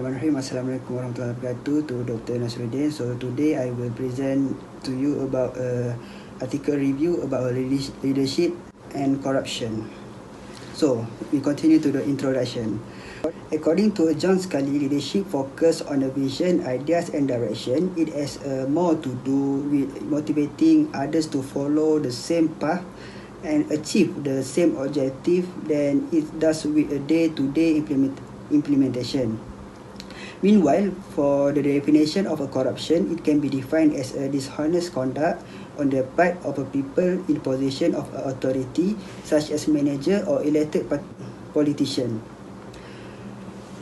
Assalamualaikum warahmatullahi wabarakatuh to Dr. Nasruddin. So today I will present to you about article review about leadership and corruption. So we continue to the introduction. According to John Scully, leadership focus on the vision, ideas and direction. It has more to do with motivating others to follow the same path and achieve the same objective than it does with a day-to-day implementation. Meanwhile, for the definition of a corruption, it can be defined as a dishonest conduct on the part of a people in position of authority, such as manager or elected politician.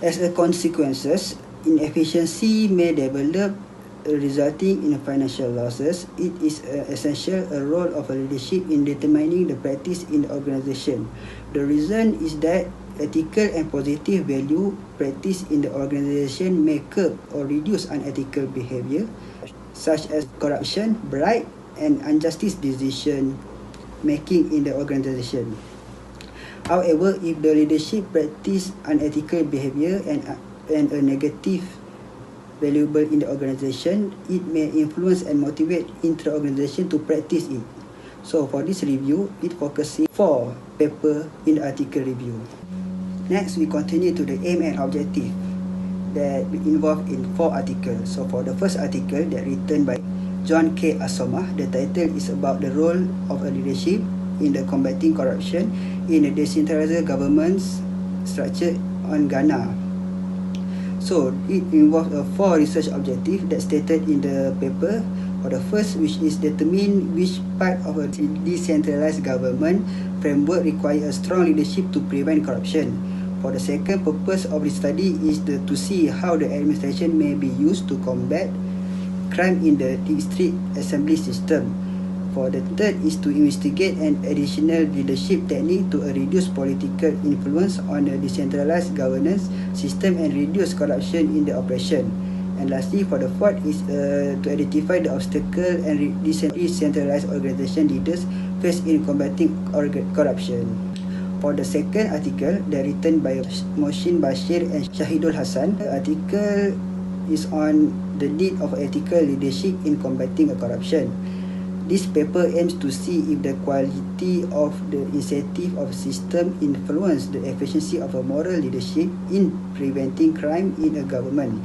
As a consequences, inefficiency may develop, resulting in financial losses. It is essential a role of a leadership in determining the practice in the organization. The reason is that ethical and positive value practice in the organization may curb or reduce unethical behavior, such as corruption, bribe, and injustice decision making in the organization. However, if the leadership practice unethical behavior and a negative valuable in the organization, it may influence and motivate intra-organization to practice it. So for this review, it focuses 4 papers in the article review. Next, we continue to the aim and objective that involved in 4 articles. So for the first article that written by John K. Asomah, the title is about the role of a leadership in the combating corruption in a decentralized government structure on Ghana. So it involves 4 research objectives that stated in the paper. For the first, which is determine which part of a decentralized government framework require a strong leadership to prevent corruption. For the second, purpose of the study is to see how the administration may be used to combat crime in the district assembly system. For the third is to investigate an additional leadership technique to reduce political influence on the decentralized governance system and reduce corruption in the operation. And lastly, for the fourth is to identify the obstacle and decentralized organization leaders face in combating corruption. For the second article, that written by Mohsin Bashir and Shahidul Hassan, the article is on the need of ethical leadership in combating corruption. This paper aims to see if the quality of the incentive of system influence the efficiency of a moral leadership in preventing crime in a government.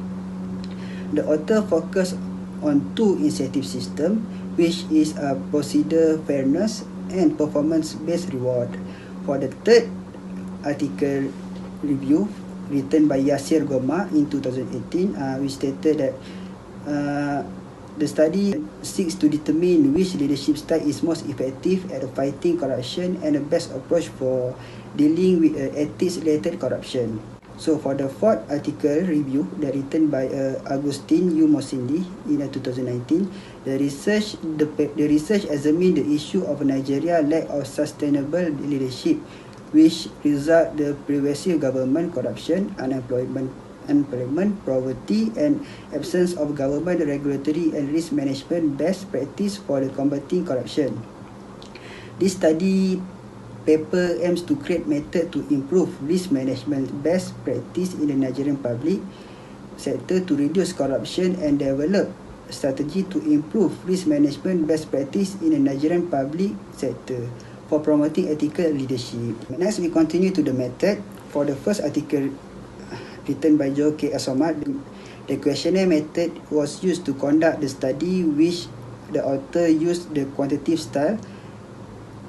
The author focused on 2 incentive systems, which is a procedure fairness and performance-based reward. For the third article review, written by Yasir Goma in 2018, we stated that the study seeks to determine which leadership style is most effective at fighting corruption and the best approach for dealing with ethics-related corruption. So for the fourth article review, that written by Agustin U. Mosindi in 2019, the research examined the issue of Nigeria lack of sustainable leadership, which result the pervasive government corruption, unemployment, poverty, and absence of government regulatory and risk management best practice for the combating corruption. This study paper aims to create method to improve risk management best practice in the Nigerian public sector to reduce corruption and develop strategy to improve risk management best practice in the Nigerian public sector for promoting ethical leadership. Next, we continue to the method. For the first article written by John K. Asomah, the questionnaire method was used to conduct the study, which the author used the quantitative style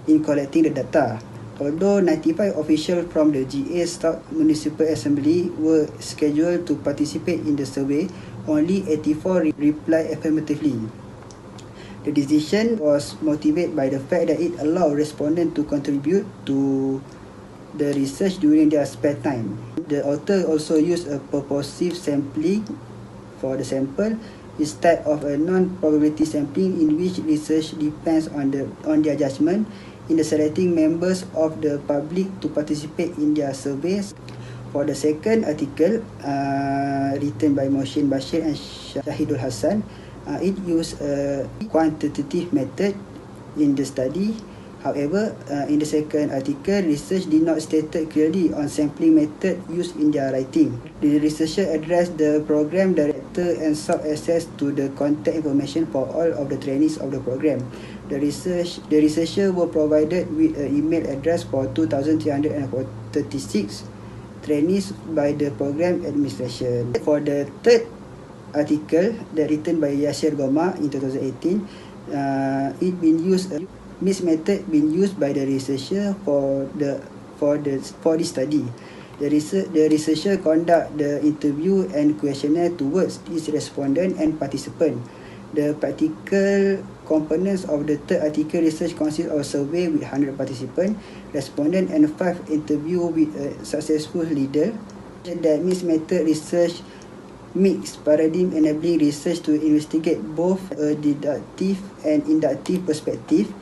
in collecting the data. Although 95 officials from the GA South Municipal Assembly were scheduled to participate in the survey, only 84 replied affirmatively. The decision was motivated by the fact that it allowed respondents to contribute to the research during their spare time. The author also used a purposive sampling for the sample. This type of a non-probability sampling in which research depends on their judgment in the selecting members of the public to participate in their surveys. For the second article, written by Mohsin Bashir and Shahidul Hassan, it used a quantitative method in the study. However, in the second article, research did not stated clearly on sampling method used in their writing. The researcher addressed the program director and sought access to the contact information for all of the trainees of the program. The researcher were provided with an email address for 2,336 trainees by the program administration. For the third article that written by Yasir Goma in 2018, it been used. This method been used by the researcher for this study. The researcher conduct the interview and questionnaire towards each respondent and participant. The practical components of the third article research consist of a survey with 100 participants, respondents, and 5 interview with a successful leader. That mixed method research mixed paradigm enabling research to investigate both a deductive and inductive perspective,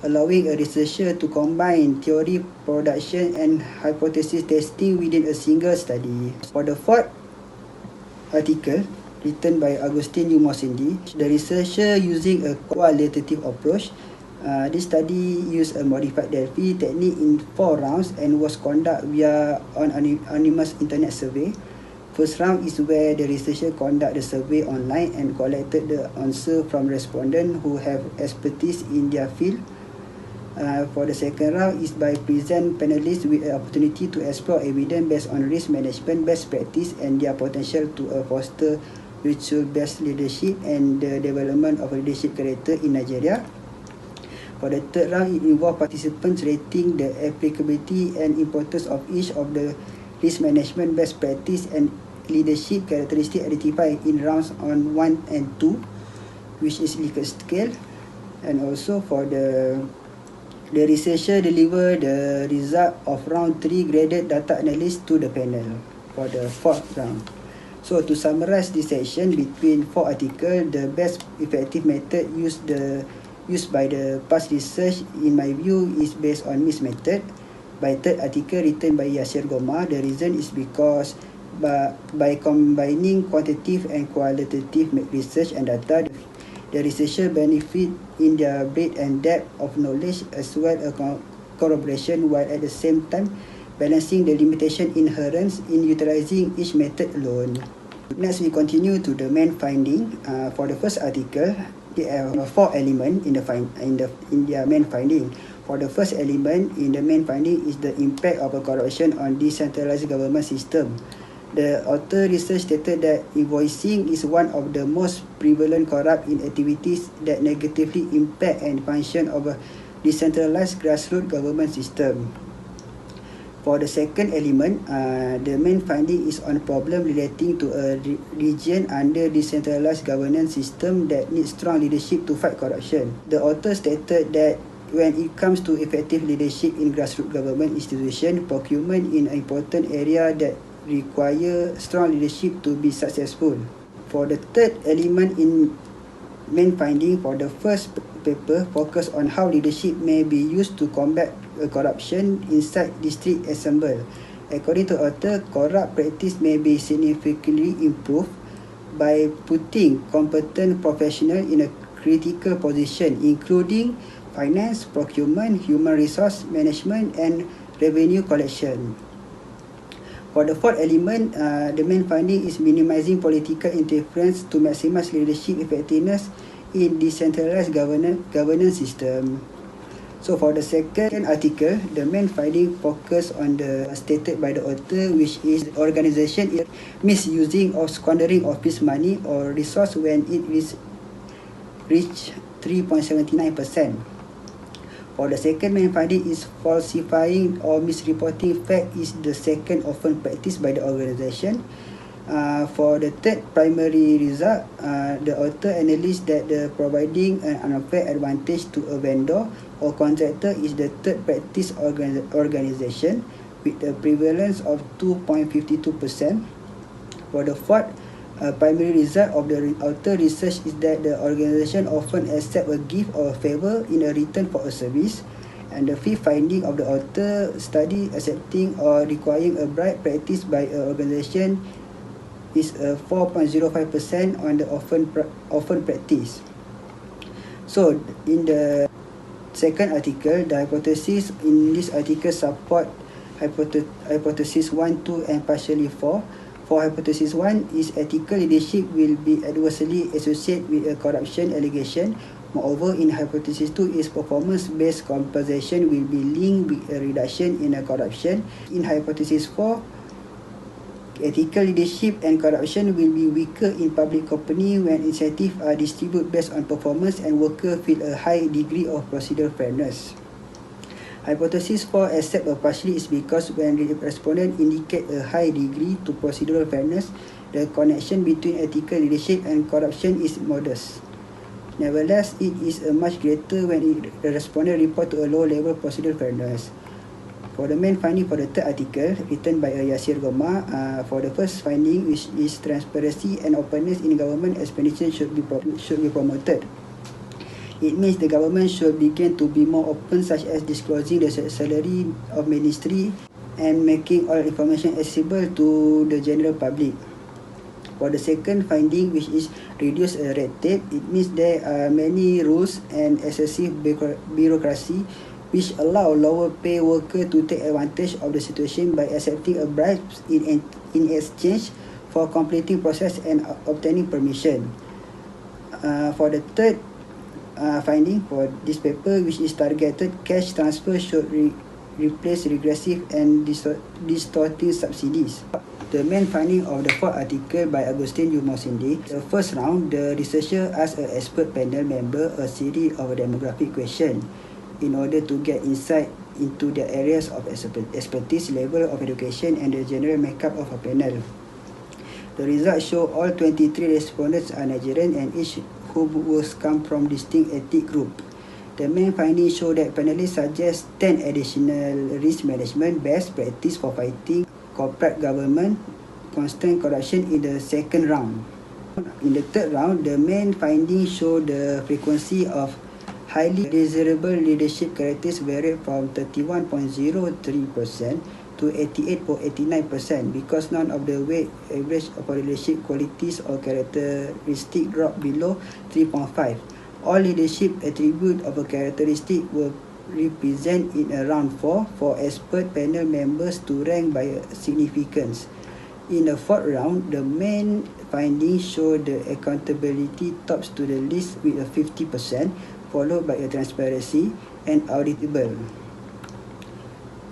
allowing a researcher to combine theory production and hypothesis testing within a single study. For the fourth article, written by Agustin Yumosindi, the researcher using a qualitative approach. This study used a modified Delphi technique in 4 rounds and was conducted via an anonymous internet survey. First round is where the researcher conduct the survey online and collected the answer from respondents who have expertise in their field. For the second round is by present panelists with an opportunity to explore evidence based on risk management best practice and their potential to foster virtual-based leadership and the development of leadership character in Nigeria. For the third round, it involved participants rating the applicability and importance of each of the risk management best practice and leadership characteristics identified in rounds on 1 and 2, which is Likert scale. And also for the researcher deliver the result of round 3 graded data analysis to the panel for the fourth round. So to summarize this section between 4 articles, the best effective method used by the past research in my view is based on mixed method. By third article written by Yasir Goma, the reason is because by combining quantitative and qualitative research and data, the researcher benefit in their breadth and depth of knowledge as well as corroboration, while at the same time balancing the limitation inherent in utilizing each method alone. Next, we continue to the main finding. For the first article, there are 4 elements in their main finding. For the first element in the main finding is the impact of a corruption on decentralized government system. The author research stated that invoicing is one of the most prevalent corrupt activities that negatively impact and function of a decentralized grassroots government system. For the second element, the main finding is on problem relating to a region under decentralized governance system that needs strong leadership to fight corruption. The author stated that when it comes to effective leadership in grassroots government institution, procurement is an important area that require strong leadership to be successful. For the third element in main finding, for the first paper focus on how leadership may be used to combat corruption inside district assembly. According to author, corrupt practice may be significantly improved by putting competent professionals in a critical position, including finance, procurement, human resource management, and revenue collection. For the fourth element, the main finding is minimizing political interference to maximize leadership effectiveness in decentralized governance system. So for the second article, the main finding focus on the stated by the author, which is organization is misusing or squandering office money or resource when it is reached 3.79%. For the second main finding is falsifying or misreporting fact is the second often practiced by the organization. For the third primary result, the author analysed that the providing an unfair advantage to a vendor or contractor is the third practice organization with a prevalence of 2.52%. For the fourth primary result of the author research is that the organization often accept a gift or a favor in a return for a service. And the fifth finding of the author study accepting or requiring a bribe practice by an organization is 4.05% on the often practice. So in the second article, the hypothesis in this article support hypothesis 1, 2 and partially 4. For hypothesis 1 is ethical leadership will be adversely associated with a corruption allegation. Moreover, in hypothesis 2 is performance-based compensation will be linked with a reduction in a corruption. In hypothesis 4, ethical leadership and corruption will be weaker in public company when incentives are distributed based on performance and workers feel a high degree of procedural fairness. Hypothesis 4 accept or partially is because when the respondent indicate a high degree to procedural fairness, the connection between ethical leadership and corruption is modest. Nevertheless, it is a much greater when the respondent report to a low level procedural fairness. For the main finding for the third article written by Yasir Goma, for the first finding, which is transparency and openness in government expenditure should be promoted. It means the government should begin to be more open, such as disclosing the salary of ministry and making all information accessible to the general public. For the second finding, which is reduce red tape, it means there are many rules and excessive bureaucracy which allow lower pay workers to take advantage of the situation by accepting a bribe in exchange for completing process and obtaining permission. For the third finding for this paper, which is targeted cash transfer should replace regressive and distorting subsidies. The main finding of the fourth article by Agustin Yumosinde, the first round, the researcher asked an expert panel member a series of demographic questions in order to get insight into the areas of expertise, level of education and the general makeup of a panel. The results show all 23 respondents are Nigerian and each who was come from distinct ethnic group. The main findings show that panelists suggest 10 additional risk management best practice for fighting corporate government constant corruption in the second round. In the third round, the main findings show the frequency of highly desirable leadership characteristics varied from 31.03% to 88.89% because none of the weight average of leadership qualities or characteristic dropped below 3.5. All leadership attributes of a characteristic were represented in a round 4 for expert panel members to rank by significance. In the fourth round, the main findings show the accountability tops to the list with a 50%, followed by a transparency and auditable,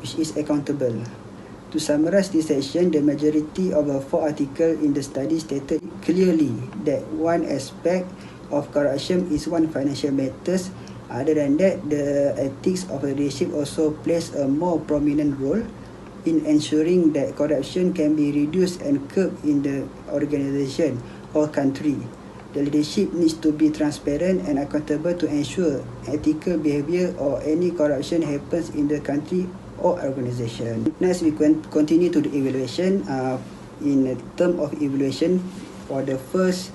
which is accountable. To summarize this section, the majority of the 4 articles in the study stated clearly that one aspect of corruption is one financial matters. Other than that, the ethics of leadership also plays a more prominent role in ensuring that corruption can be reduced and curbed in the organization or country. The leadership needs to be transparent and accountable to ensure ethical behavior or any corruption happens in the country or organization. Next, we continue to the evaluation. In term of evaluation, for the first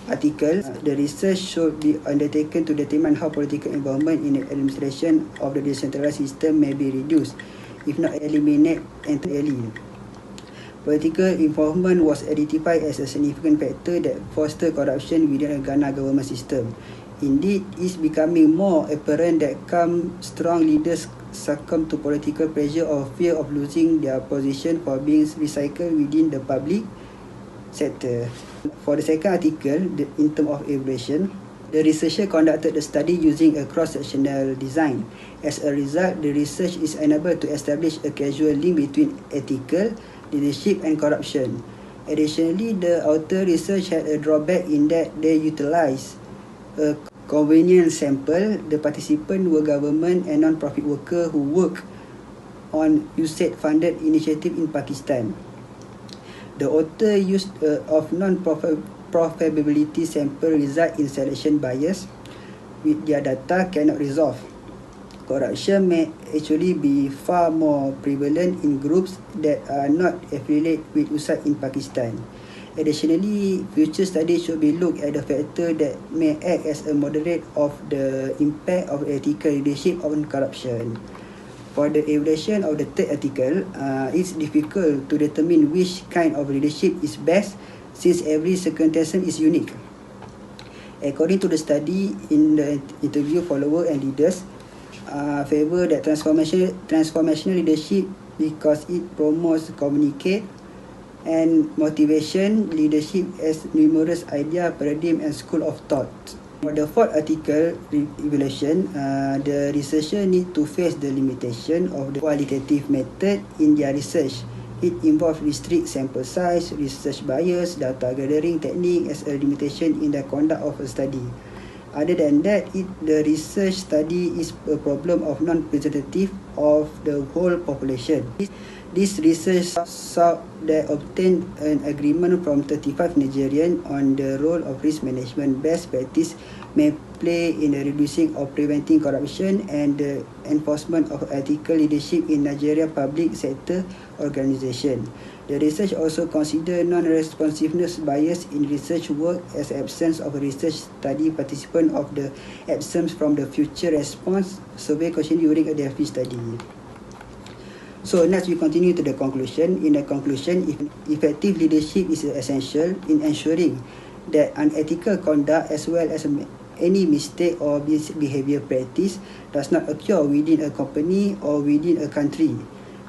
article, the research should be undertaken to determine how political involvement in the administration of the decentralized system may be reduced, if not eliminated entirely. Political involvement was identified as a significant factor that fosters corruption within a Ghana government system. Indeed, it's becoming more apparent that strong leaders succumb to political pressure or fear of losing their position for being recycled within the public sector. For the second article, in terms of evaluation, the researcher conducted the study using a cross-sectional design. As a result, the research is unable to establish a causal link between ethical, leadership and corruption. Additionally, the author research had a drawback in that they utilized a convenient sample. The participants were government and non-profit workers who work on USAID-funded initiative in Pakistan. The author used of non-profitability sample result in selection bias, which their data cannot resolve. Corruption may actually be far more prevalent in groups that are not affiliated with USAID in Pakistan. Additionally, future studies should be looked at the factor that may act as a moderate of the impact of ethical leadership on corruption. For the evaluation of the third article, it's difficult to determine which kind of leadership is best since every circumstance is unique. According to the study, in the interview followers and leaders, favor that transformational leadership because it promotes communicate and motivation leadership as numerous idea, paradigm and school of thought. For the fourth article, evaluation, the researcher need to face the limitation of the qualitative method in their research. It involves restrict sample size, research bias, data gathering technique as a limitation in the conduct of a study. Other than that, the research study is a problem of non-representative of the whole population. This research sought that obtained an agreement from 35 Nigerians on the role of risk management best practice may play in the reducing or preventing corruption and the enforcement of ethical leadership in Nigeria public sector organization. The research also considered non-responsiveness bias in research work as absence of a research study participant of the absence from the future response survey question during a DFP study. So next we continue to the conclusion. In the conclusion, effective leadership is essential in ensuring that unethical conduct as well as any mistake or behavior practice does not occur within a company or within a country.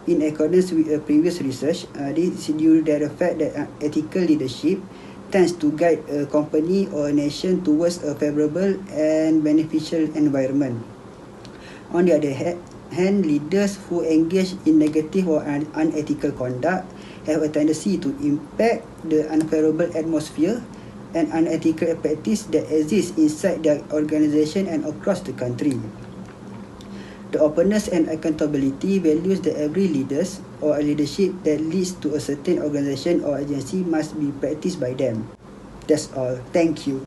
In accordance with a previous research, this is due to the fact that ethical leadership tends to guide a company or a nation towards a favorable and beneficial environment. On the other hand, leaders who engage in negative or unethical conduct have a tendency to impact the unfavorable atmosphere and unethical practice that exists inside their organization and across the country. The openness and accountability values that every leaders or a leadership that leads to a certain organization or agency must be practiced by them. That's all. Thank you.